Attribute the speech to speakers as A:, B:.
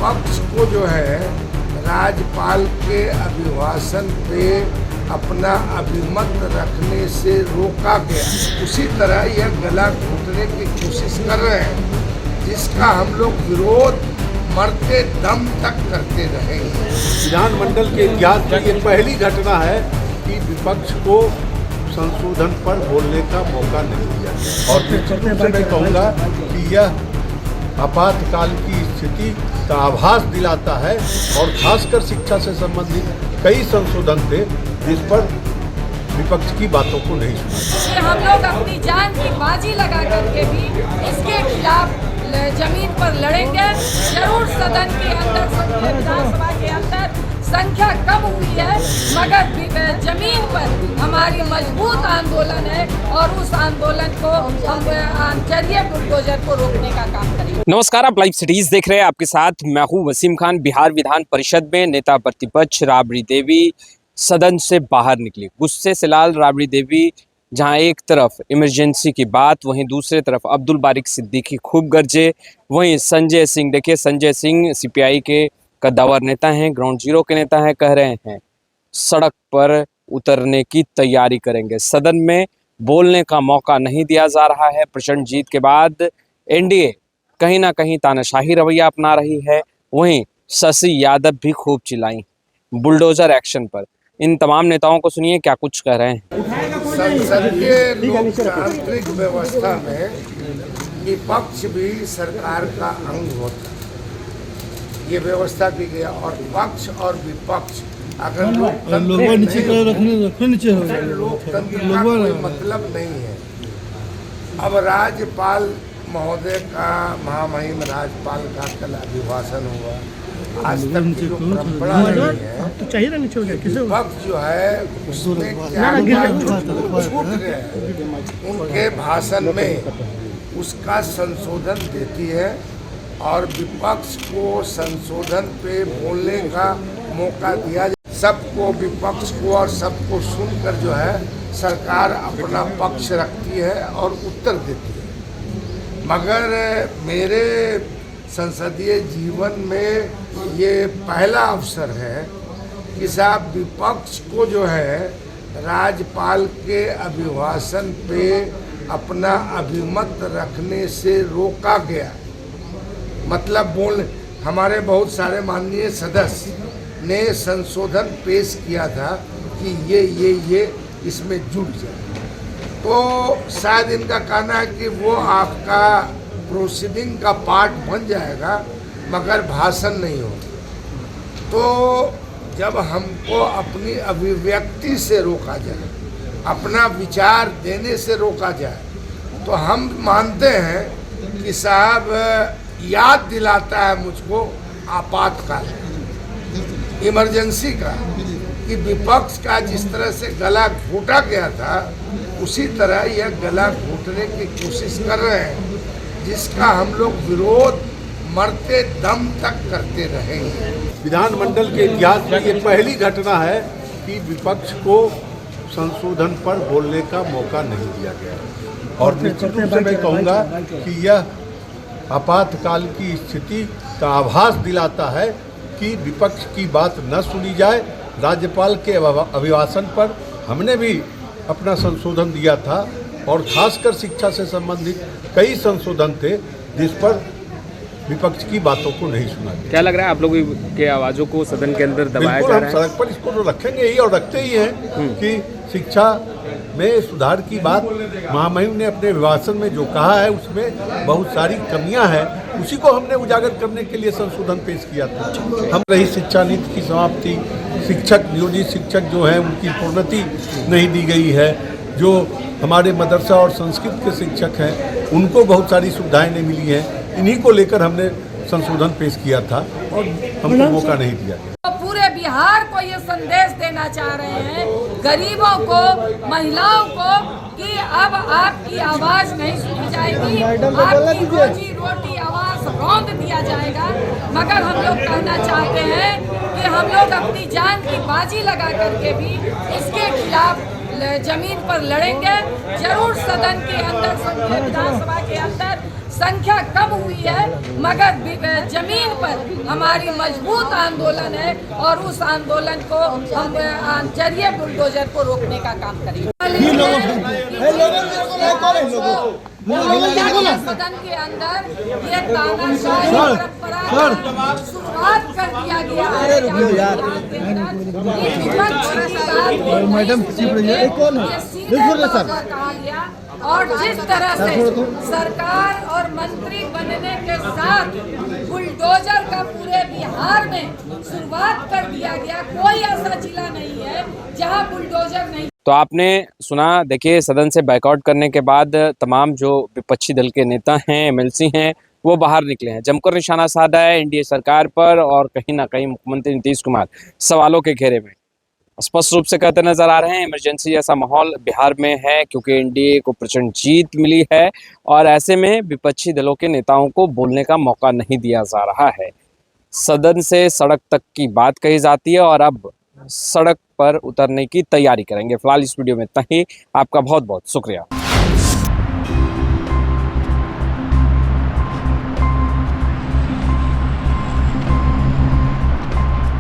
A: विपक्ष को जो है राज्यपाल के अभिभाषण पे अपना अभिमत रखने से रोका गया, उसी तरह यह गला घोटने की कोशिश कर रहे हैं, जिसका हम लोग विरोध मरते दम तक करते रहेंगे।
B: विधानमंडल के इतिहास में ये पहली घटना है कि विपक्ष को संशोधन पर बोलने का मौका नहीं दिया और निश्चित रूप से मैं कहूँगा कि यह आपातकाल की स्थिति का आभास दिलाता है और खासकर शिक्षा से संबंधित कई संशोधन थे जिस पर विपक्ष की बातों को नहीं सुना।
C: हम लोग अपनी जान की बाजी लगा करके भी इसके खिलाफ जमीन पर लड़ेंगे। जरूर सदन के अंदर, विधानसभा के अंदर संख्या कम हुई है, मगर जमीन पर हमारी मजबूत आंदोलन है और उस आंदोलन को हम चलिए बुलडोजर को रोकने का काम करेंगे।
D: नमस्कार, आप लाइव सिटीज देख रहे हैं। आपके साथ मैं हूं वसीम खान। बिहार विधान परिषद में नेता प्रतिपक्ष राबड़ी देवी सदन से बाहर निकली। गुस्से से लाल राबड़ी देवी जहां एक तरफ इमरजेंसी की बात, वहीं दूसरे तरफ अब्दुल बारिक सिद्दीकी खूब गरजे। वहीं संजय सिंह, देखिए संजय सिंह सीपीआई के कद्दावर नेता हैं, ग्राउंड जीरो के नेता हैं, कह रहे हैं सड़क पर उतरने की तैयारी करेंगे। सदन में बोलने का मौका नहीं दिया जा रहा है। प्रचंड जीत के बाद एनडीए कहीं ना कहीं तानाशाही रवैया अपना रही है। वहीं शशि यादव भी खूब चिल्लाई बुलडोजर एक्शन पर। इन तमाम नेताओं को सुनिए क्या कुछ कह रहे हैं।
A: संसदीय लोकतांत्रिक व्यवस्था में विपक्ष भी सरकार का अंग होता है, ये व्यवस्था की गई। और पक्ष और विपक्ष अगर लोकतंत्र का कोई मतलब नहीं है। अब राज्यपाल महोदय का, महामहिम राज्यपाल का कल अभिभाषण हुआ। आज तक की जो परंपरा रही है, विपक्ष जो है उसमें क्या छूट गए उनके भाषण में उसका संशोधन देती है और विपक्ष को संशोधन पे बोलने का मौका दिया जाए। सबको, विपक्ष को और सबको सुनकर जो है सरकार अपना पक्ष रखती है और उत्तर देती है। मगर मेरे संसदीय जीवन में ये पहला अवसर है कि साहब विपक्ष को जो है राज्यपाल के अभिभाषण पे अपना अभिमत रखने से रोका गया। मतलब हमारे बहुत सारे माननीय सदस्य ने संशोधन पेश किया था कि ये इसमें जुड़ जाए, तो शायद इनका कहना है कि वो आपका प्रोसीडिंग का पार्ट बन जाएगा मगर भाषण नहीं होगा। तो जब हमको अपनी अभिव्यक्ति से रोका जाए, अपना विचार देने से रोका जाए, तो हम मानते हैं कि साहब याद दिलाता है मुझको आपातकाल, इमरजेंसी का, कि विपक्ष का जिस तरह से गला घोटा गया था उसी तरह यह गला घोटने की कोशिश कर रहे हैं, जिसका हम लोग विरोध मरते दम तक करते रहेंगे।
B: विधानमंडल के इतिहास में ये पहली घटना है कि विपक्ष को संशोधन पर बोलने का मौका नहीं दिया गया और निश्चित रूप से मैं कहूँगा कि यह आपातकाल की स्थिति का आभास दिलाता है कि विपक्ष की बात न सुनी जाए। राज्यपाल के अभिभाषण पर हमने भी अपना संशोधन दिया था और खासकर शिक्षा से संबंधित कई संशोधन थे जिस पर विपक्ष की बातों को नहीं सुना गया।
D: क्या लग रहा है आप लोगों के आवाज़ों को सदन के अंदर दबाया जा रहा है?
B: हम सड़क पर इसको तो रखेंगे ही और रखते ही हैं कि शिक्षा में सुधार की बात महामहिम ने अपने अभिभाषण में जो कहा है उसमें बहुत सारी कमियां हैं, उसी को हमने उजागर करने के लिए संशोधन पेश किया था। हम रही शिक्षा नीति की समाप्ति, शिक्षक, नियोजित शिक्षक जो हैं उनकी प्रोन्नति नहीं दी गई है, जो हमारे मदरसा और संस्कृत के शिक्षक हैं उनको बहुत सारी सुविधाएं नहीं मिली हैं। इन्हीं को लेकर हमने संशोधन पेश किया था और हमको मौका नहीं दिया गया।
C: पूरे बिहार को ये संदेश देना चाह रहे हैं, गरीबों को, महिलाओं को, कि अब आपकी आवाज नहीं सुनी जाएगी, आपकी रोजी रोटी आवाज रौंद दिया जाएगा। मगर हम लोग कहना चाहते हैं कि हम लोग अपनी जान की बाजी लगा करके भी इसके खिलाफ जमीन पर लड़ेंगे जरूर। सदन के अंदर, विधानसभा के अंदर संख्या कम हुई है, मगर जमीन पर हमारी मजबूत आंदोलन है और उस आंदोलन को हम जरिए बुलडोजर को रोकने का काम करेंगे। सदन के अंदर ये तानाशाही परंपरा शुरुआत कर दिया गया है। कहा गया और जिस तरह से सरकार और मंत्री बनने के साथ बुलडोजर का पूरे बिहार में शुरुआत कर दिया गया, कोई ऐसा जिला नहीं है जहां बुलडोजर नहीं।
D: तो आपने सुना, देखिए सदन से बायकॉट करने के बाद तमाम जो विपक्षी दल के नेता हैं, एमएलसी हैं, वो बाहर निकले हैं, जमकर निशाना साधा है एनडीए सरकार पर और कहीं ना कहीं मुख्यमंत्री नीतीश कुमार सवालों के घेरे में स्पष्ट रूप से कहते नजर आ रहे हैं। इमरजेंसी जैसा माहौल बिहार में है क्योंकि एनडीए को प्रचंड जीत मिली है और ऐसे में विपक्षी दलों के नेताओं को बोलने का मौका नहीं दिया जा रहा है। सदन से सड़क तक की बात कही जाती है और अब सड़क पर उतरने की तैयारी करेंगे। फिलहाल इस वीडियो में इतना ही। आपका बहुत बहुत शुक्रिया।